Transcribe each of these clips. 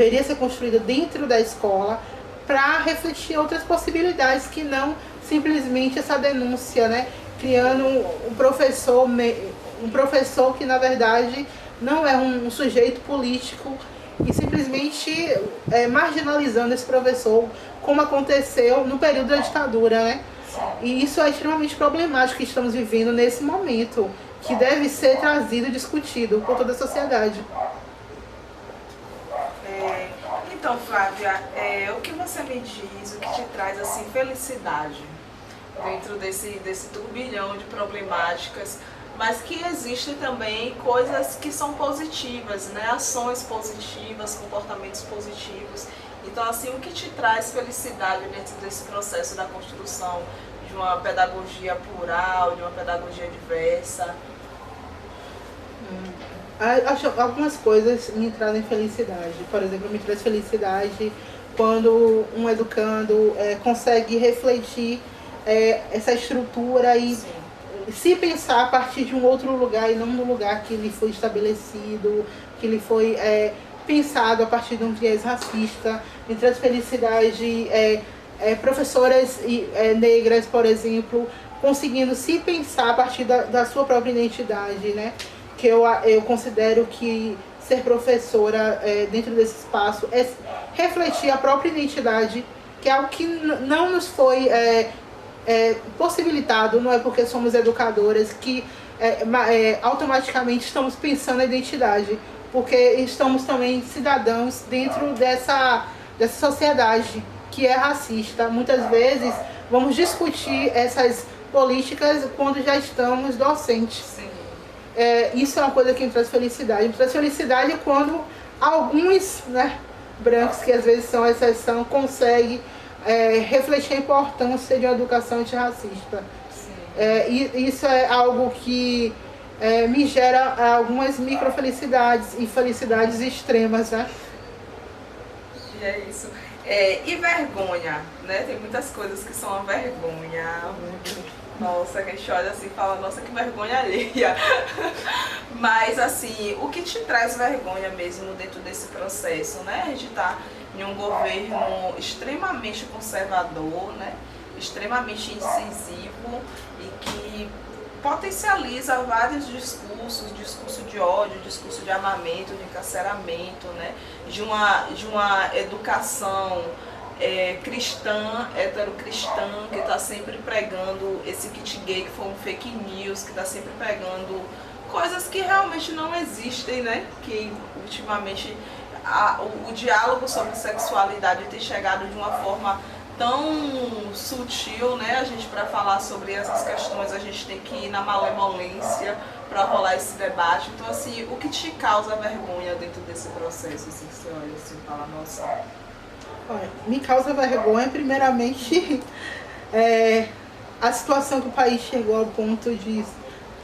deveria ser construída dentro da escola para refletir outras possibilidades que não simplesmente essa denúncia, né? Criando um professor que na verdade não é um sujeito político e simplesmente marginalizando esse professor, como aconteceu no período da ditadura, né? E isso é extremamente problemático que estamos vivendo nesse momento, que deve ser trazido e discutido por toda a sociedade. Então, Flávia, o que você me diz, o que te traz assim felicidade dentro desse turbilhão de problemáticas, mas que existem também coisas que são positivas, né? Ações positivas, comportamentos positivos. Então, assim, o que te traz felicidade dentro desse processo da construção de uma pedagogia plural, de uma pedagogia diversa? Acho algumas coisas me trazem felicidade. Por exemplo, me traz felicidade quando um educando consegue refletir essa estrutura e Sim. se pensar a partir de um outro lugar e não no lugar que lhe foi estabelecido, que lhe foi pensado a partir de um viés racista. Me traz felicidade professoras negras, por exemplo, conseguindo se pensar a partir da sua própria identidade, né? Que eu considero que ser professora dentro desse espaço é refletir a própria identidade, que é algo que não nos foi possibilitado, não é porque somos educadoras que automaticamente estamos pensando na identidade, porque estamos também cidadãos dentro dessa sociedade que é racista. Muitas vezes vamos discutir essas políticas quando já estamos docentes. Sim. Isso é uma coisa que me traz felicidade. Me traz felicidade quando alguns, né, brancos, que às vezes são exceção, conseguem refletir a importância de uma educação antirracista. E isso é algo que me gera algumas microfelicidades e felicidades extremas, né? E é isso. E vergonha, né? Tem muitas coisas que são uma vergonha. Nossa, que a gente olha assim e fala, nossa, que vergonha alheia. Mas, assim, o que te traz vergonha mesmo dentro desse processo, né? A gente está em um governo extremamente conservador, né? Extremamente incisivo e que potencializa vários discursos, discurso de ódio, discurso de armamento, de encarceramento, né? De uma educação cristã, heterocristã, que está sempre pregando esse kit gay, que foi um fake news, que está sempre pregando coisas que realmente não existem, né? Que ultimamente o diálogo sobre sexualidade tem chegado de uma forma tão sutil, né? A gente, para falar sobre essas questões, a gente tem que ir na malemolência para rolar esse debate. Então, assim, o que te causa vergonha dentro desse processo? Assim, que você olha assim e fala, nossa... Me causa vergonha, primeiramente, a situação que o país chegou ao ponto de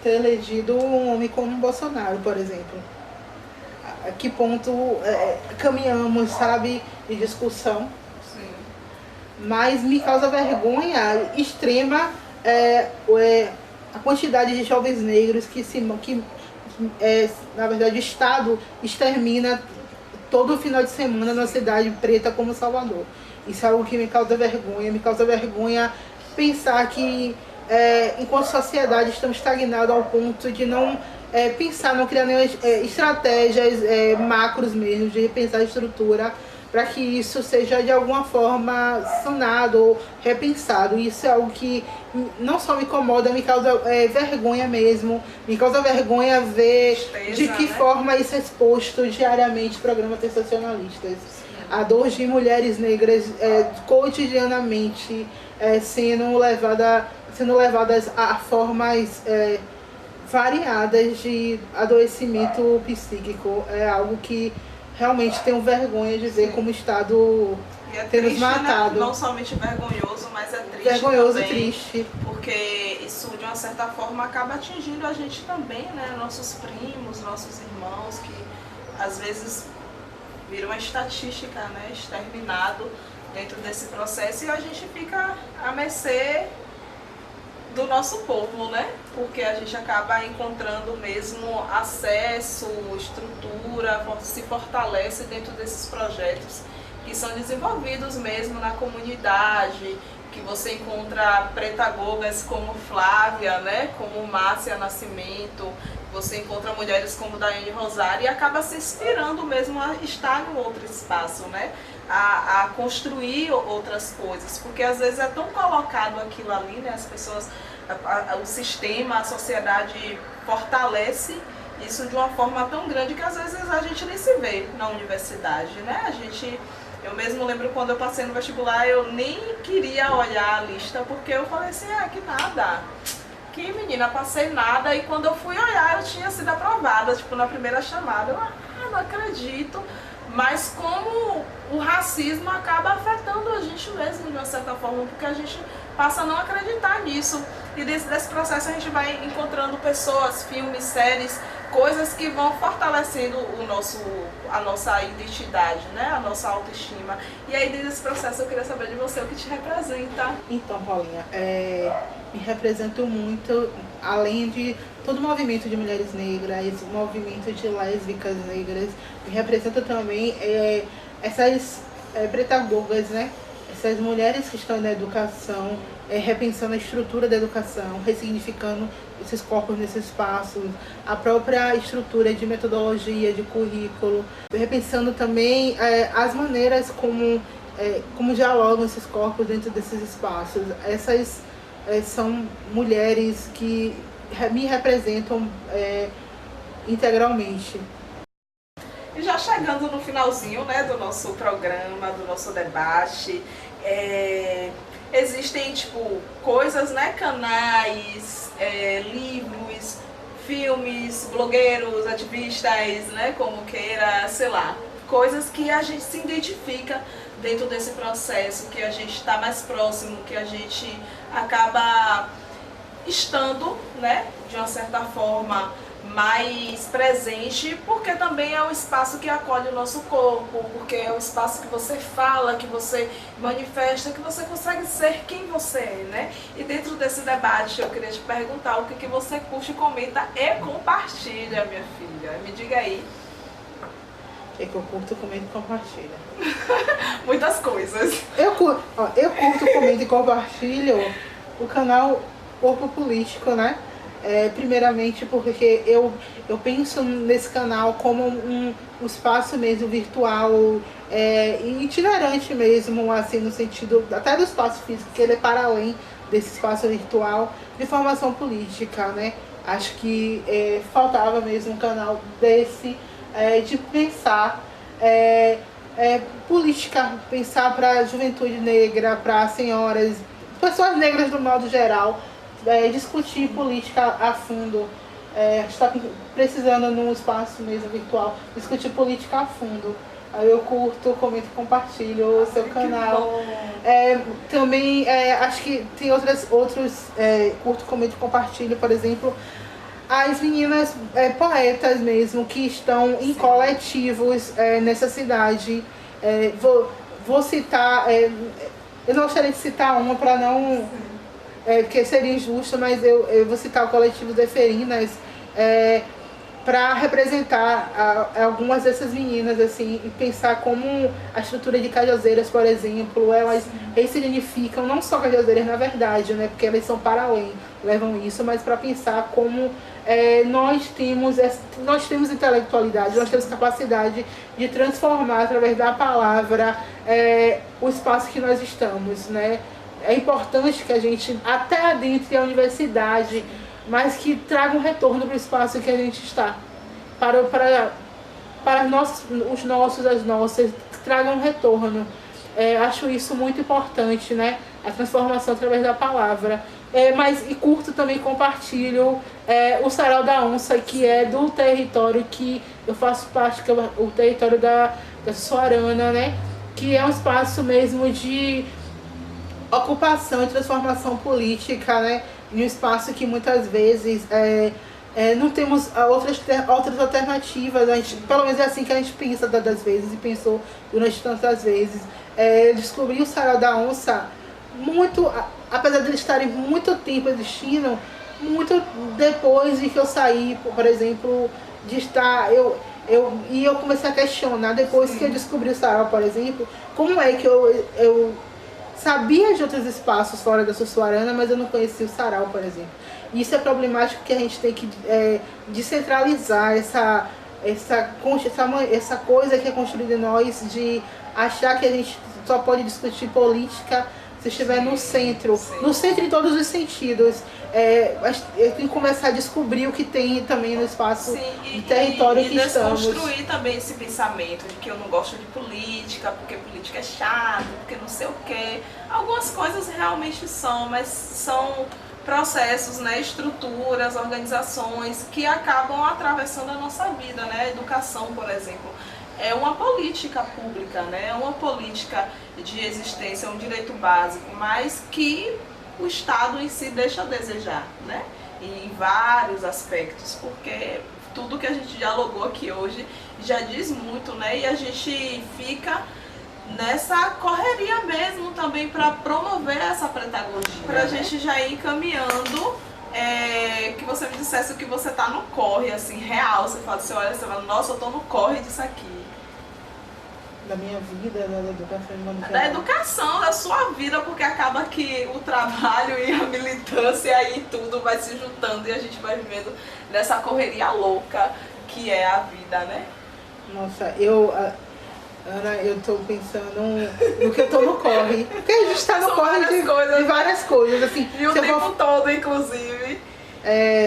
ter elegido um homem como Bolsonaro, por exemplo. A que ponto caminhamos, sabe, de discussão. Sim. Mas me causa vergonha extrema a quantidade de jovens negros que na verdade, o Estado extermina todo final de semana numa cidade preta como Salvador. Isso é algo que me causa vergonha pensar que enquanto sociedade estamos estagnados ao ponto de não pensar, não criar nenhuma estratégias macros mesmo, de repensar a estrutura para que isso seja de alguma forma sanado ou repensado. Isso é algo que não só me incomoda, me causa vergonha mesmo. Me causa vergonha ver de que forma isso é exposto diariamente em programas sensacionalistas. A dor de mulheres negras cotidianamente sendo levadas a formas variadas de adoecimento psíquico. É algo que realmente tenho vergonha de ver como o Estado tem nos matado. Né? Não somente vergonhoso, mas é triste vergonhoso também, e triste. Porque isso, de uma certa forma, acaba atingindo a gente também, né? Nossos primos, nossos irmãos, que às vezes viram uma estatística, né? Exterminado dentro desse processo e a gente fica à mercê do nosso povo, né? Porque a gente acaba encontrando mesmo acesso, estrutura, se fortalece dentro desses projetos que são desenvolvidos mesmo na comunidade, que você encontra pretagogas como Flávia, né? Como Márcia Nascimento, você encontra mulheres como Daiane Rosário e acaba se inspirando mesmo a estar em outro espaço, né? A construir outras coisas, porque às vezes é tão colocado aquilo ali, né? As pessoas, o sistema, a sociedade fortalece isso de uma forma tão grande que às vezes a gente nem se vê na universidade, né? Eu mesmo lembro quando eu passei no vestibular, eu nem queria olhar a lista, porque eu falei assim, que nada, que menina, passei nada, e quando eu fui olhar eu tinha sido aprovada, tipo, na primeira chamada, eu não acredito. Mas como o racismo acaba afetando a gente mesmo de uma certa forma, porque a gente passa a não acreditar nisso. E desse processo a gente vai encontrando pessoas, filmes, séries, coisas que vão fortalecendo a nossa identidade, né? A nossa autoestima. E aí desse processo eu queria saber de você o que te representa. Então, Paulinha, me represento muito, além de todo o movimento de mulheres negras, o movimento de lésbicas negras, me representa também essas pretagogas, né? Essas mulheres que estão na educação, repensando a estrutura da educação, ressignificando esses corpos nesses espaços, a própria estrutura de metodologia, de currículo, repensando também as maneiras como dialogam esses corpos dentro desses espaços. Essas são mulheres que me representam integralmente. E já chegando no finalzinho, né, do nosso programa, do nosso debate, existem tipo coisas, né, canais, livros, filmes, blogueiros, ativistas, né, como queira, sei lá, coisas que a gente se identifica dentro desse processo, que a gente está mais próximo, que a gente acaba estando, né, de uma certa forma mais presente, porque também é um espaço que acolhe o nosse corpo, porque é um espaço que você fala, que você manifesta, que você consegue ser quem você é, né? E dentro desse debate eu queria te perguntar o que você curte, comenta e compartilha, minha filha. Me diga aí. É que eu curto, comento e compartilho. Muitas coisas. Eu curto, comento e compartilho o canal Corpo Político, né? Primeiramente porque eu penso nesse canal como um espaço mesmo virtual, itinerante mesmo, assim, no sentido até do espaço físico, que ele é para além desse espaço virtual, de formação política, né? Acho que faltava mesmo um canal desse, de pensar política, pensar para a juventude negra, para senhoras, pessoas negras do modo geral, discutir política a fundo. Está precisando num espaço mesmo virtual, discutir política a fundo. Aí eu curto, comento e compartilho o seu canal. Também acho que tem outros curto, comento e compartilho, por exemplo, as meninas poetas mesmo, que estão em coletivos nessa cidade. Vou citar, eu não gostaria de citar uma para não... porque seria injusto, mas eu vou citar o coletivo Deferinas para representar algumas dessas meninas, assim, e pensar como a estrutura de Cajazeiras, por exemplo, elas ressignificam não só Cajazeiras na verdade, né, porque elas são para além, levam isso, mas para pensar como nós temos intelectualidade, nós temos capacidade de transformar através da palavra o espaço que nós estamos, né? É importante que a gente, até adentre a universidade, mas que traga um retorno para o espaço que a gente está. Para os nossos, as nossas, que tragam um retorno. Acho isso muito importante, né? A transformação através da palavra. Mas curto também, compartilho o Sarau da Onça, que é do território que eu faço parte, que é o território da Suarana, né? Que é um espaço mesmo de ocupação e transformação política, né? Em um espaço que muitas vezes não temos outras alternativas, pelo menos é assim que a gente pensa das vezes, e pensou durante tantas vezes. Descobri o Sarau da Onça muito apesar de eles estarem muito tempo existindo, muito depois de que eu saí, por exemplo, de estar, eu comecei a questionar, depois que eu descobri o sarau, por exemplo, como é que eu sabia de outros espaços fora da Sussuarana, mas eu não conhecia o sarau, por exemplo. E isso é problemático, que a gente tem que descentralizar essa coisa que é construída em nós, de achar que a gente só pode discutir política se estiver no centro. Sim. No centro em todos os sentidos. Tem que começar a descobrir o que tem também no espaço de território que estamos. E desconstruir também esse pensamento de que eu não gosto de política, porque política é chato, porque não sei o quê. Algumas coisas realmente são, mas são processos, né, estruturas, organizações que acabam atravessando a nossa vida, né? A educação, por exemplo, é uma política pública, né? É uma política de existência, um direito básico, mas que o Estado em si deixa a desejar, né? Em vários aspectos, porque tudo que a gente dialogou aqui hoje já diz muito, né? E a gente fica nessa correria mesmo também para promover essa pedagogia, para a gente já ir caminhando, que você me dissesse que você tá no corre, assim, real, você fala assim, olha, você fala, nossa, eu tô no corre disso aqui. Da minha vida, da educação. Da educação, da sua vida, porque acaba que o trabalho e a militância e tudo vai se juntando e a gente vai vivendo nessa correria louca que é a vida, né? Nossa, Ana, eu tô pensando no que eu tô no corre. Porque a gente tá no corre de várias coisas. Assim, e o tempo todo, inclusive.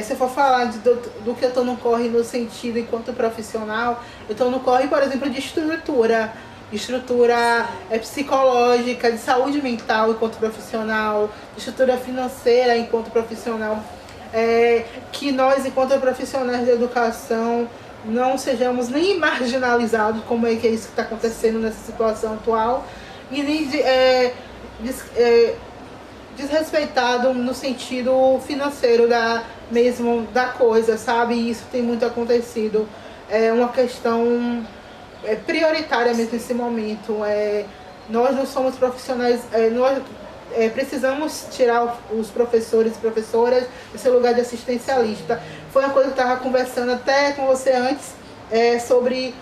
Se eu for falar do que eu tô no corre no sentido enquanto profissional, eu tô no corre, por exemplo, de estrutura psicológica, de saúde mental enquanto profissional, de estrutura financeira enquanto profissional, que nós, enquanto profissionais de educação, não sejamos nem marginalizados, como é que é isso que está acontecendo nessa situação atual, e nem desrespeitado no sentido financeiro da coisa, sabe? E isso tem muito acontecido. É uma questão prioritária mesmo nesse momento. Nós não somos profissionais, nós precisamos tirar os professores e professoras desse lugar de assistencialista. Foi uma coisa que eu estava conversando até com você antes, sobre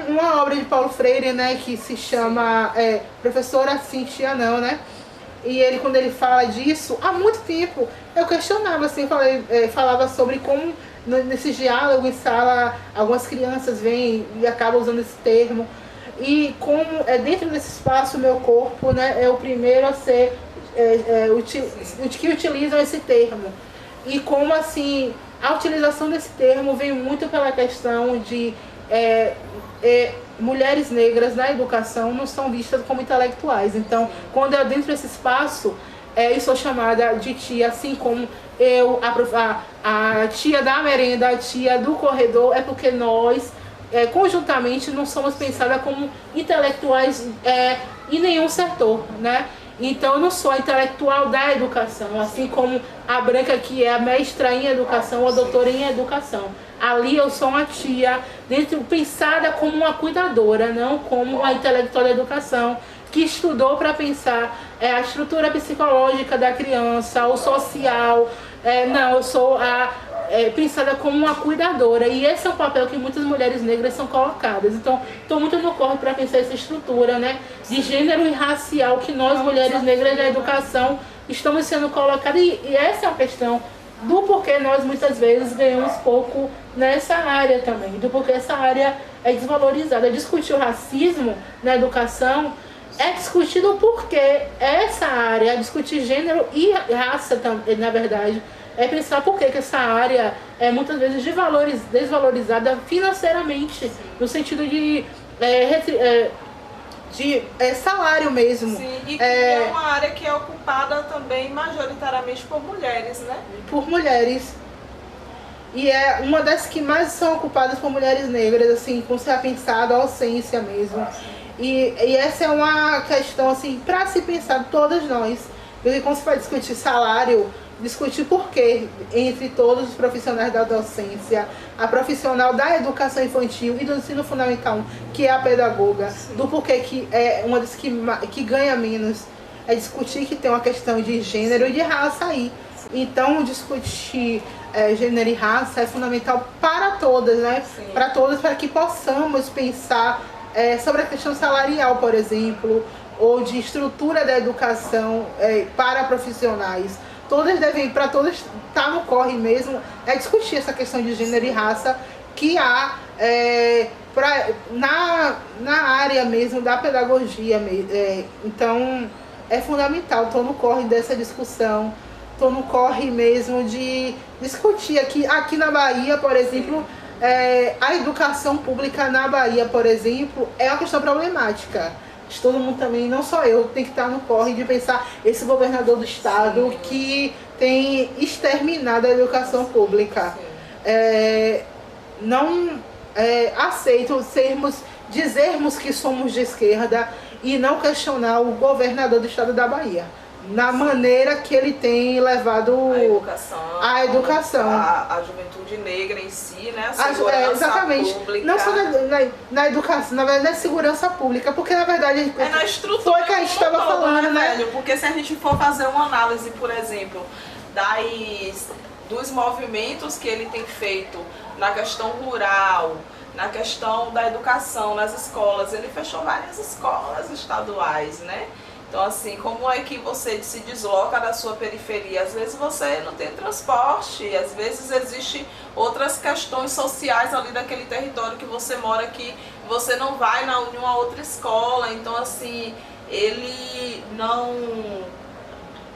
uma obra de Paulo Freire, né, que se chama Professora Sim, Tia Não, né? E ele, quando ele fala disso, há muito tempo eu questionava, assim, falava sobre como nesse diálogo em sala algumas crianças vêm e acabam usando esse termo, e como dentro desse espaço o meu corpo, né, é o primeiro a ser que utilizam esse termo, e como assim a utilização desse termo vem muito pela questão de mulheres negras na educação não são vistas como intelectuais. Então, quando eu dentro desse espaço, eu sou chamada de tia, assim como a tia da merenda, a tia do corredor, é porque nós, conjuntamente, não somos pensadas como intelectuais em nenhum setor, né? Então, eu não sou a intelectual da educação, assim como a branca, que é a mestra em educação, a doutora em educação. Ali eu sou uma tia, pensada como uma cuidadora, não como uma intelectual da educação, que estudou para pensar a estrutura psicológica da criança, o social. Não, eu sou pensada como uma cuidadora, e esse é o papel que muitas mulheres negras são colocadas. Então, estou muito no corre para pensar essa estrutura, né, de gênero e racial que nós, mulheres negras da educação, estamos sendo colocadas, e essa é a questão do porquê nós muitas vezes ganhamos pouco nessa área também, do porquê essa área é desvalorizada. Discutir o racismo na educação é discutir o porquê essa área, discutir gênero e raça também, na verdade, é pensar por que essa área é muitas vezes desvalorizada financeiramente, no sentido de salário mesmo. Sim, e que é uma área que é ocupada também majoritariamente por mulheres, né? Por mulheres. E é uma das que mais são ocupadas por mulheres negras, assim, com ser pensado a docência mesmo. E essa é uma questão, assim, para se pensar, todas nós. Porque quando se vai discutir salário, discutir por quê, entre todos os profissionais da docência, a profissional da educação infantil e do ensino fundamental, que é a pedagoga, do porquê que é uma das que ganha menos, é discutir que tem uma questão de gênero e de raça aí. Então, discutir gênero e raça é fundamental para todas, né? Para todas, para que possamos pensar sobre a questão salarial, por exemplo, ou de estrutura da educação para profissionais. Todas devem, para todas, tá no corre mesmo, discutir essa questão de gênero e raça que há na área mesmo da pedagogia. Então, é fundamental, estou no corre dessa discussão, estou no corre mesmo de discutir aqui na Bahia, por exemplo, a educação pública na Bahia, por exemplo, é uma questão problemática. Todo mundo também, não só eu, tem que estar no corre de pensar esse governador do estado que tem exterminado a educação pública. Não aceito dizermos que somos de esquerda e não questionar o governador do estado da Bahia na maneira que ele tem levado a educação. A juventude negra em si, né? A segurança exatamente. Pública. Não só na educação, na verdade, na segurança pública, porque na verdade na estrutura foi que a gente estava falando, né? Velho? Porque se a gente for fazer uma análise, por exemplo, dos movimentos que ele tem feito na questão rural, na questão da educação, nas escolas, ele fechou várias escolas estaduais, né? Então, assim, como é que você se desloca da sua periferia? Às vezes você não tem transporte, às vezes existem outras questões sociais ali daquele território que você mora que você não vai em uma outra escola. Então, assim, ele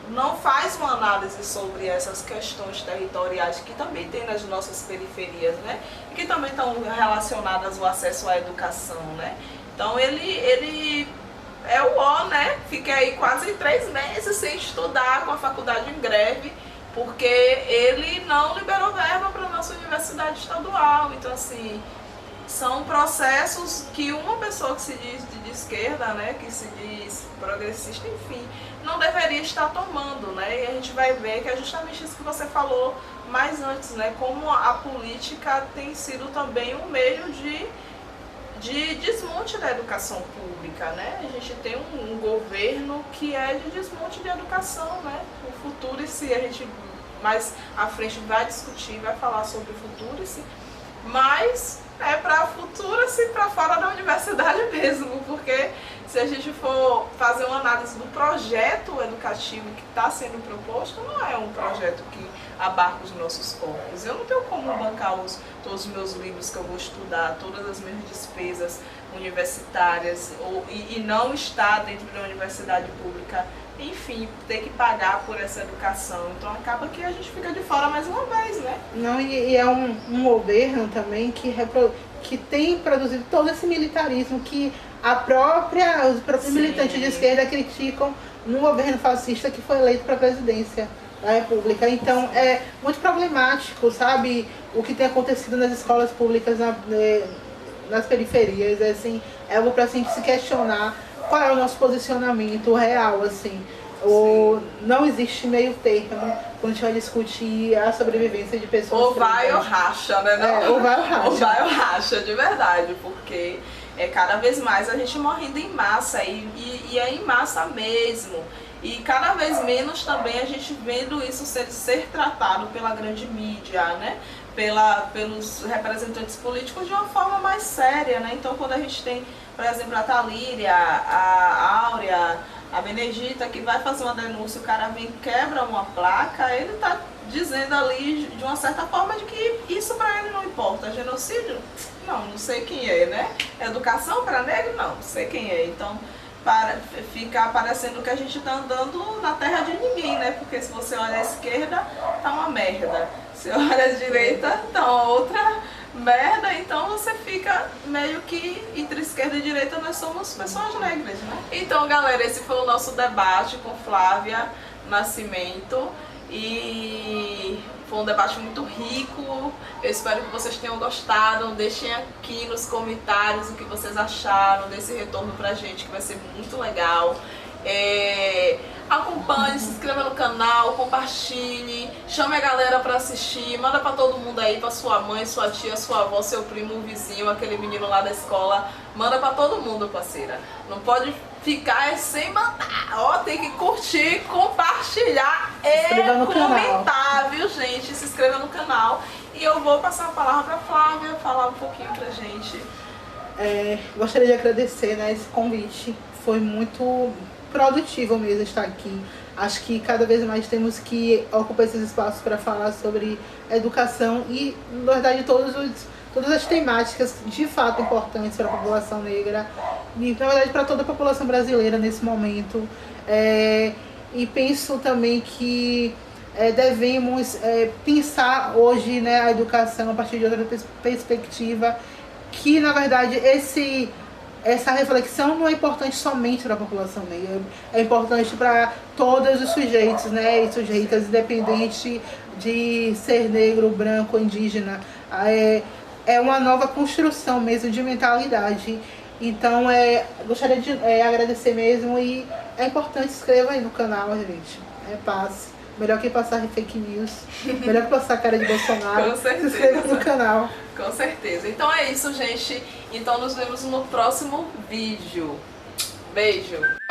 não faz uma análise sobre essas questões territoriais que também tem nas nossas periferias, né? E que também estão relacionadas ao acesso à educação, né? Então, ele é o ó, né? Fiquei aí quase 3 meses sem estudar, com a faculdade em greve, porque ele não liberou verba para a nossa universidade estadual. Então, assim, são processos que uma pessoa que se diz de esquerda, né, que se diz progressista, enfim, não deveria estar tomando, né? E a gente vai ver que é justamente isso que você falou mais antes, né? Como a política tem sido também um meio de desmonte da educação pública, né? A gente tem um governo que é de desmonte de educação, né? O Futurice, a gente mais à frente vai discutir, vai falar sobre o Futurice, mas é para Futurice para fora da universidade mesmo, porque se a gente for fazer uma análise do projeto educativo que está sendo proposto, não é um projeto que abarca os nossos corpos. Eu não tenho como bancar todos os meus livros que eu vou estudar, todas as minhas despesas universitárias, e não estar dentro da universidade pública, enfim, ter que pagar por essa educação. Então acaba que a gente fica de fora mais uma vez, né? Não, e é um governo também que tem produzido todo esse militarismo que os próprios militantes de esquerda criticam no governo fascista que foi eleito para a presidência da República. Então é muito problemático, sabe, o que tem acontecido nas escolas públicas nas periferias. Assim, é algo para a gente se questionar qual é o nosso posicionamento real, assim. Não existe meio termo quando a gente vai discutir a sobrevivência de pessoas. Ou vai ou racha, né? Ou vai ou racha. Ou vai ou racha, de verdade, porque cada vez mais a gente morrendo em massa, e é em massa mesmo. E cada vez menos também a gente vendo isso ser tratado pela grande mídia, né? Pelos representantes políticos de uma forma mais séria, né? Então, quando a gente tem, por exemplo, a Talíria, a Áurea, a Benedita, que vai fazer uma denúncia, o cara vem, quebra uma placa, ele tá dizendo ali, de uma certa forma, de que isso para ele não importa. Genocídio? Não sei quem é, né? Educação para negro? Não sei quem é. Então, fica parecendo que a gente tá andando na terra de ninguém, né? Porque se você olha à esquerda, tá uma merda. Se olha à direita, tá uma outra merda. Então você fica meio que entre esquerda e direita, nós somos pessoas negras, né? Então, galera, esse foi o nosso debate com Flávia Nascimento. E foi um debate muito rico. Eu espero que vocês tenham gostado. Deixem aqui nos comentários o que vocês acharam desse retorno pra gente, que vai ser muito legal. Acompanhe, se inscreva no canal, compartilhe, chame a galera pra assistir, manda pra todo mundo aí, pra sua mãe, sua tia, sua avó, seu primo, vizinho, aquele menino lá da escola. Manda pra todo mundo, parceira. Não pode ficar sem mandar, tem que curtir. curtir, compartilhar e comentar, viu, gente? Se inscreva no canal. E eu vou passar a palavra para Flávia falar um pouquinho pra gente. Gostaria de agradecer, né, esse convite. Foi muito produtivo mesmo estar aqui. Acho que cada vez mais temos que ocupar esses espaços para falar sobre educação e, na verdade, todas as temáticas de fato importantes para a população negra e, na verdade, para toda a população brasileira nesse momento. E penso também que devemos pensar hoje, né, a educação a partir de outra perspectiva, que, na verdade, essa reflexão não é importante somente para a população negra, é importante para todos os sujeitos, né, e sujeitas, independente de ser negro, branco, indígena. É uma nova construção mesmo de mentalidade. Então, gostaria de agradecer mesmo, e é importante, se inscreva aí no canal, gente. Passe. Melhor que passar fake news, melhor que passar cara de Bolsonaro. Com certeza. Se inscreva no canal. Com certeza. Então é isso, gente. Então nos vemos no próximo vídeo. Beijo!